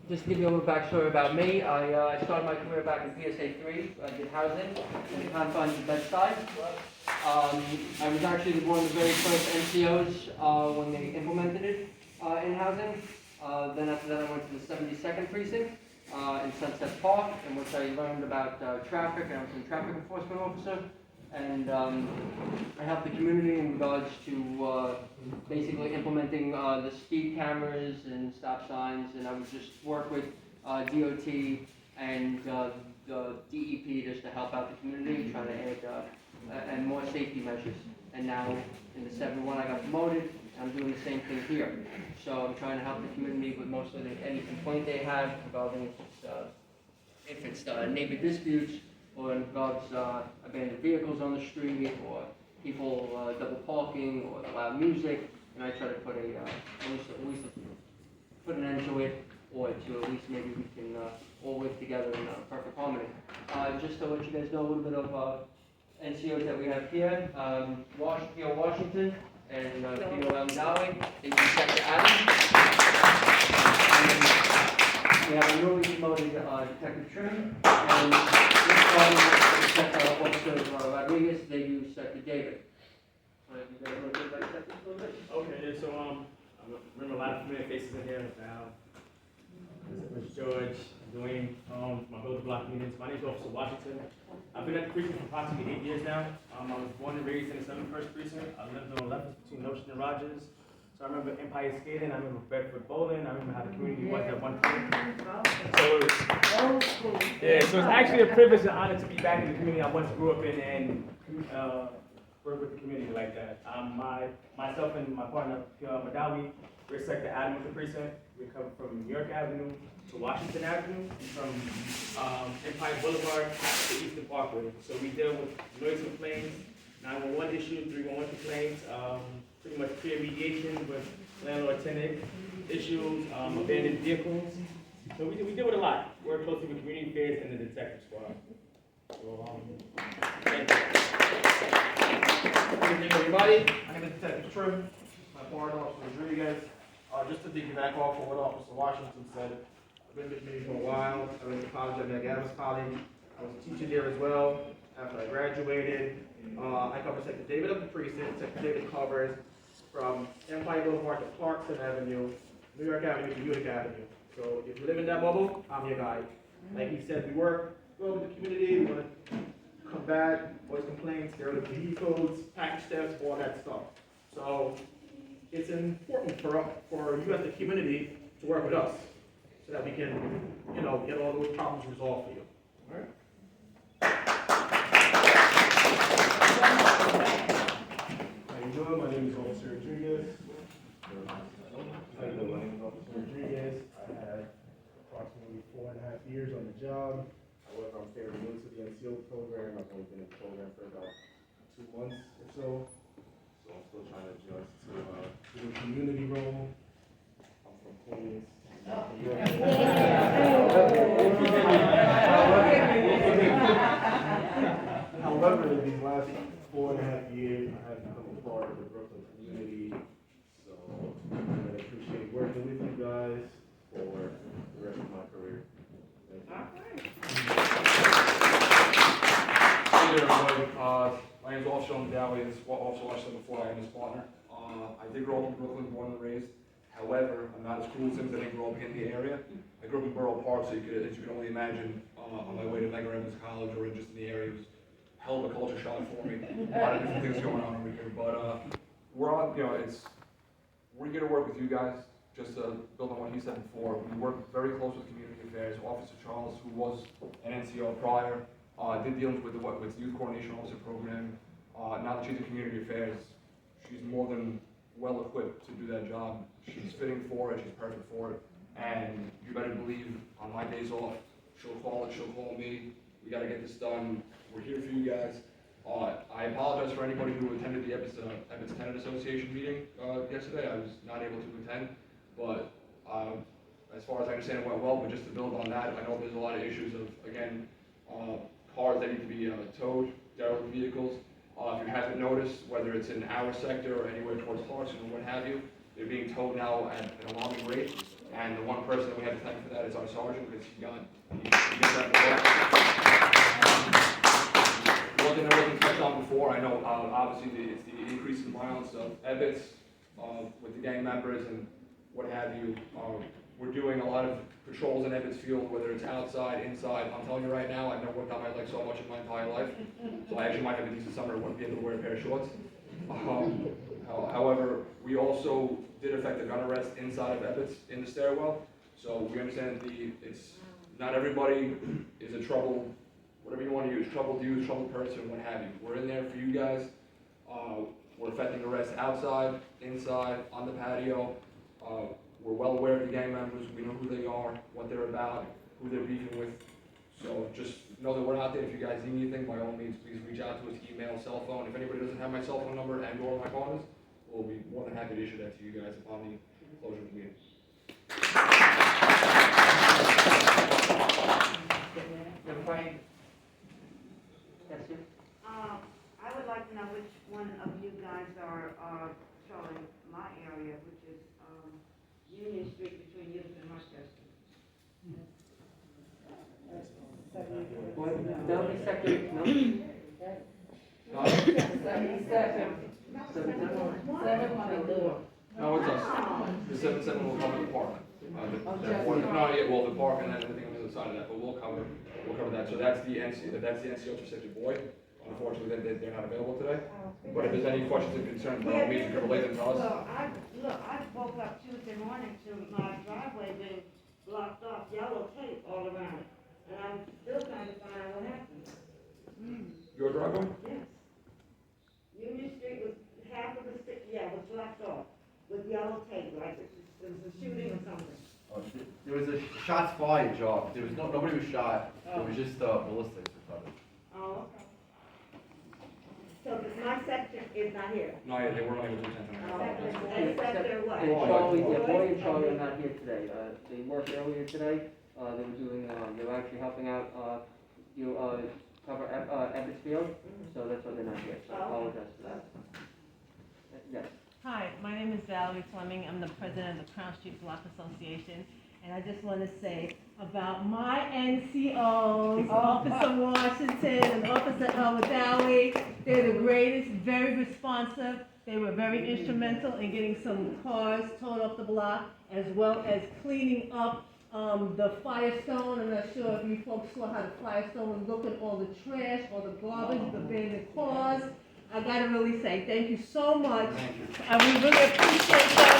Just to give you a little backstory about me, I started my career back in PSA 3. I did housing in the confines of Bed-Stuy. I was actually one of the very first NCOs when they implemented it in housing. Then after that I went to the 72nd precinct in Sunset Park, in which I learned about traffic, and I was a traffic enforcement officer. And I helped the community in regards to basically implementing the speed cameras and stop signs, and I would just work with DOT and the DEP just to help out the community, trying to add and more safety measures. And now in the 71 I got promoted. I'm doing the same thing here. So I'm trying to help the community with most of any complaint they have regarding if it's neighbor disputes, or in regards abandoned vehicles on the street, or people double parking, or loud music, and I try to put at least put an end to it, or to at least maybe we can all live together in perfect harmony. Just to let you guys know a little bit of NCOs that we have here, Theo Washington and Theo Alamdawi, they do Sector Adams. We have a newly promoted Detective Trim, and this one, Officer Rodriguez, they use Sector David. You guys want to talk about Sector a little bit? Okay, so I remember a lot of familiar faces in here. Mr. George, Dwayne, my brother block meetings. My name is Officer Washington. I've been at the precinct for approximately 8 years now. I was born and raised in the 71st precinct. I lived on 11th between Notion and Rogers. So I remember Empire Skating, I remember Bedford Bowling, I remember how the community was at one point. So it's actually a privilege and honor to be back in the community I once grew up in and work with the community like that. Myself and my partner, Madawi, we're Sector Adam with the precinct. We come from New York Avenue to Washington Avenue, from Empire Boulevard to Eastern Parkway. So we deal with noise complaints, 911 issues, 311 complaints, pretty much peer mediation with landlord-tenant issues, abandoned vehicles. So we deal with a lot. We work closely with community affairs and the detective squad. So, thank you. Good evening, everybody. My name is Detective Trim. My partner, Officer Rodriguez. Just to piggyback off of what Officer Washington said, I've been with the community for a while. I went to college at McAdams College. I was a teacher there as well. After I graduated, I covered Sector David of the precinct. Sector David covers from Empire Boulevard to Clarkson Avenue, New York Avenue to Utica Avenue. So if you live in that bubble, I'm your guy. Like he said, we work well with the community. We want to combat voice complaints, get rid of vehicles, package thefts, all that stuff. So it's important for you as the community to work with us so that we can, get all those problems resolved for you. All right? How you doing? My name is Officer Rodriguez. How you doing? My name is Officer Rodriguez. I had approximately 4.5 years on the job. However, I'm fairly new to the NCO program. I've only been in the program for about 2 months or so. So I'm still trying to adjust to the community role. I'm from Queens. However, in these last 4.5 years, I have become a part of the Brooklyn community. So I'm going to appreciate working with you guys for the rest of my career. Thank you. Hey there, everybody. My name is Officer Alamdawi. This is what Officer Washington before I am his partner. I did grow up in Brooklyn, born and raised. However, I'm not as cool as him because I didn't grow up in the area. I grew up in Borough Park, so as you can only imagine, on my way to Medgar Evers College or just in the area, it was a hell of a culture shock for me. A lot of different things going on over here. But we're here to work with you guys. Just to build on what he said before, we work very close with community affairs. Officer Charles, who was an NCO prior, did dealings with the Youth Coordination Officer program. Now that she's in community affairs, she's more than well equipped to do that job. She's fitting for it, she's perfect for it, and you better believe on my days off, she'll call me, we gotta get this done, we're here for you guys. I apologize for anybody who attended the Evans Tenant Association meeting yesterday. I was not able to attend, but as far as I understand it went well, but just to build on that, I know there's a lot of issues of, again, cars that need to be towed, derelict vehicles. If you haven't noticed, whether it's in our sector or anywhere towards Clarkson or what have you, they're being towed now at an alarming rate. And the one person that we had to thank for that is our sergeant, because he gets that award. One thing that wasn't touched on before, I know, obviously, it's the increase in violence of Ebbets, with the gang members and what have you. We're doing a lot of patrols in Ebbets Field, whether it's outside, inside. I'm telling you right now, I've never worked on my leg so much in my entire life. So I actually might have a decent summer, I wouldn't be able to wear a pair of shorts. However, we also did effect a gun arrest inside of Ebbets in the stairwell. So we understand it's not everybody is a trouble, whatever you want to use, troubled youth, troubled person, what have you. We're in there for you guys. We're effecting arrests outside, inside, on the patio. We're well aware of the gang members. We know who they are, what they're about, who they're beefing with. So just know that we're out there. If you guys need anything, by all means, please reach out to us, email, cell phone. If anybody doesn't have my cell phone number and or my partners, we'll be more than happy to issue that to you guys upon the closure of the meeting. You have a question? Yes, sir? I would like to know which one of you guys are patrolling my area, which is, Union Street between Youth and Rochester. What, that'll be second, no? No, it's us. The 7-7 will cover the park. The park and then everything on the other side of that, but we'll cover that. So that's the NCO for Sector Boyd. Unfortunately, they're not available today. But if there's any questions and concerns, by all means, you can relay them to us. Well, I woke up Tuesday morning to my driveway being blocked off, yellow tape all around it. And I'm still trying to find out what happened. Your driveway? Yes. Union Street was, half of the stick, was blocked off with yellow tape, like it was a shooting or something. There was a shots fired job. There was nobody was shot. It was just ballistics or something. Oh, okay. So my section is not here. No, yeah, they weren't able to attend tonight. And sector what? And Charlie, Boyd and Charlie are not here today. They worked earlier today. They were actually helping out, cover Ebbets Field, so that's why they're not here. So I apologize for that. Yes. Hi, my name is Valerie Fleming. I'm the president of the Crown Street Block Association. And I just want to say about my NCOs, Officer Washington and Officer Elmadawi, they're the greatest, very responsive. They were very instrumental in getting some cars towed off the block, as well as cleaning up the Firestone. I'm not sure if you folks saw how the Firestone was looking, all the trash, all the garbage, the abandoned cars. I gotta really say, thank you so much. And we really appreciate that.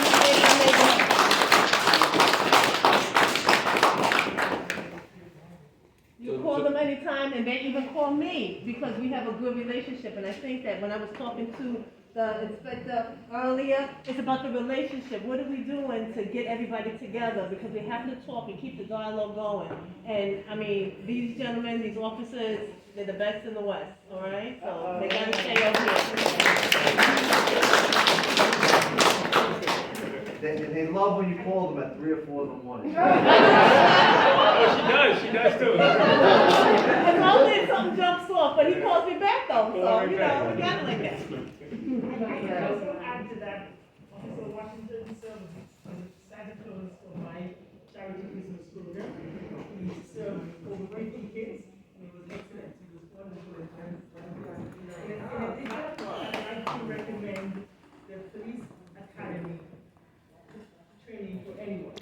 You call them anytime, and they even call me, because we have a good relationship. And I think that when I was talking to the inspector earlier, it's about the relationship. What are we doing to get everybody together? Because we have to talk and keep the dialogue going. And I mean, these gentlemen, these officers, they're the best in the West, all right? So they gotta stay over here. They love when you call them at 3 or 4 in the morning. Oh, she does too. As long as something jumps off, but he calls me back though, so, we got it like that. I can also add to that, Officer Washington served as Santa Claus for my charity Christmas program. He served over 80 kids, and it was excellent. It was wonderful. In addition, I'd like to recommend the Police Academy training for anyone.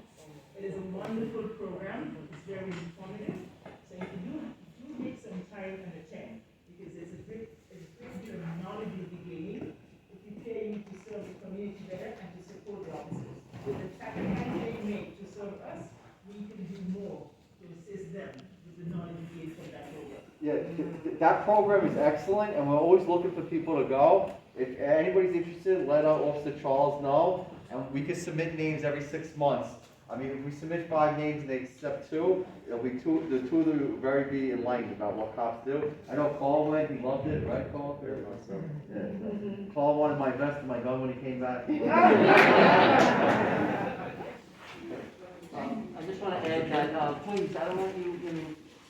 It is a wonderful program. It's very informative. So if you do make some time and attend, because it's a great deal of knowledge you'll be gaining. Preparing to serve the community better and to support the officers. With the sacrifice they make to serve us, we can do more to assist them with the knowledge gained from that program. Yeah, that program is excellent, and we're always looking for people to go. If anybody's interested, let our Officer Charles know, and we can submit names every 6 months. I mean, if we submit 5 names and they accept 2, it'll be 2. The 2 that will very be enlightened about what cops do. I know Carl went; he loved it, right, Carl? So, yeah. Carl wanted my vest and my gun when he came back. I just want to add that, please, I don't want you,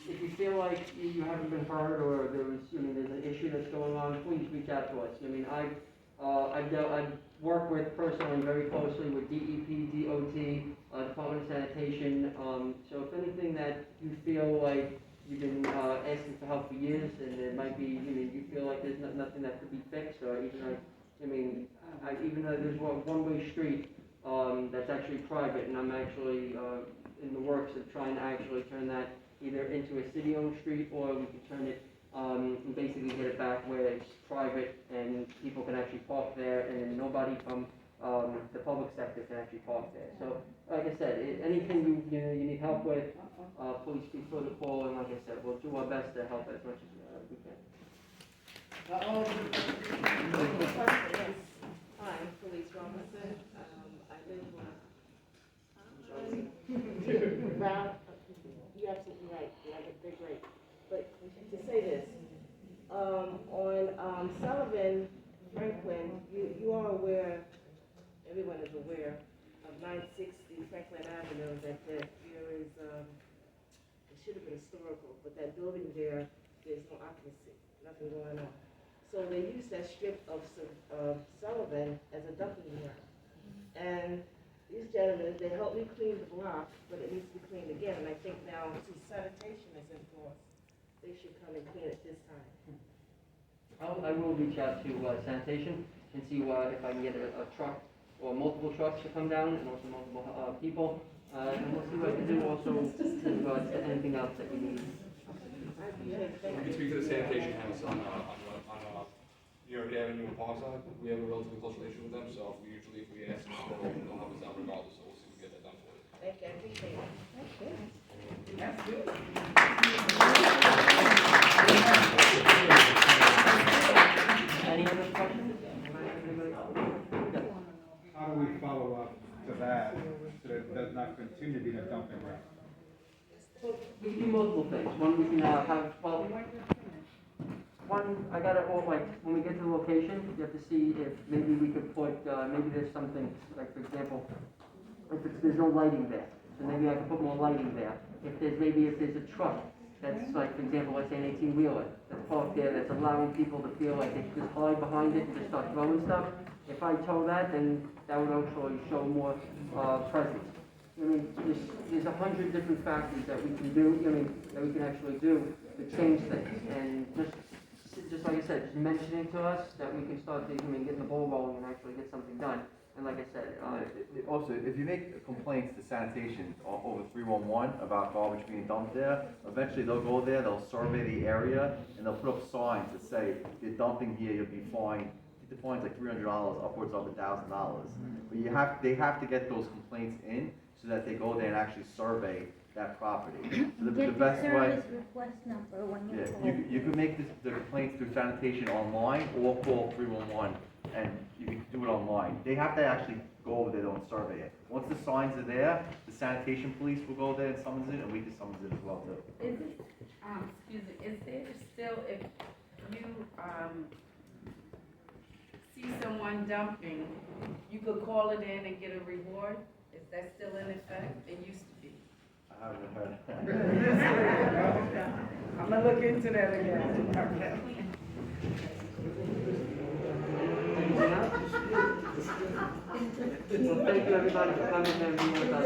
if you feel like you haven't been heard or there's an issue that's going on, please reach out to us. I mean, I've worked with personally very closely with DEP, DOT, Department of Sanitation. So if anything that you feel like you've been asking for help for years, and there might be, you feel like there's nothing that could be fixed, or even even though there's one-way street that's actually private, and I'm actually in the works of trying to actually turn that either into a city-owned street, or we can turn it and basically get it back where it's private and people can actually park there, and nobody from the public sector can actually park there. So, like I said, anything you need help with, please feel free to call, and like I said, we'll do our best to help as much as we can. Hi, I'm Felice Robinson. I live around, you're absolutely right, they're great. But to say this, on Sullivan, Franklin, you are aware, everyone is aware of 960 Franklin Avenue, that there is, it should have been historical, but that building there, there's no occupancy, nothing going on. So they use that strip of Sullivan as a dumping yard. And these gentlemen, they helped me clean the block, but it needs to be cleaned again. And I think now, since sanitation is enforced, they should come and clean it this time. I will reach out to sanitation and see if I can get a truck or multiple trucks to come down, and also multiple people. And we'll see what I can do also to anything else that you need. I appreciate it. We Thank can you. speak to the sanitation house on New York Avenue in Parkside. We have a relatively close relationship with them, so if we ask them to go open, they'll help us out regardless, so we'll see if we get that done for you. Thank you, I appreciate it. That's good. Any other questions? How do we follow up to that, so that it does not continue to be a dumping ground? We can do multiple things. One, we can have, well, one, I got it all, like, when we get to the location, you have to see if maybe we could put, maybe there's something, like, for example, there's no lighting there, so maybe I can put more lighting there. If there's a truck that's, like, for example, let's say an 18-wheeler that's parked there, that's allowing people to feel like they can just hide behind it and just start throwing stuff, if I tow that, then that would actually show more presence. There's 100 different factors that we can do, that we can actually do to change things. And just like I said, just mentioning to us that we can start getting the ball rolling and actually get something done. And like I said, Also, if you make complaints to sanitation over 311 about garbage being dumped there, eventually they'll go there, they'll survey the area, and they'll put up signs that say, if you're dumping here, you'll be fined. I think the fine's like $300, upwards of $1,000. But they have to get those complaints in so that they go there and actually survey that property. So the best way. Service request number when you call. You can make the complaints through sanitation online or call 311, and you can do it online. They have to actually go over there and survey it. Once the signs are there, the sanitation police will go there and summons it, and we can summons it as well too. Is it, excuse me, is there still, if you, see someone dumping, you could call it in and get a reward? Is that still in effect? It used to be. I haven't heard that. I'm gonna look into that again. anything else? Well, thank you everybody for coming and being with us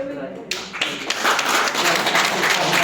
today.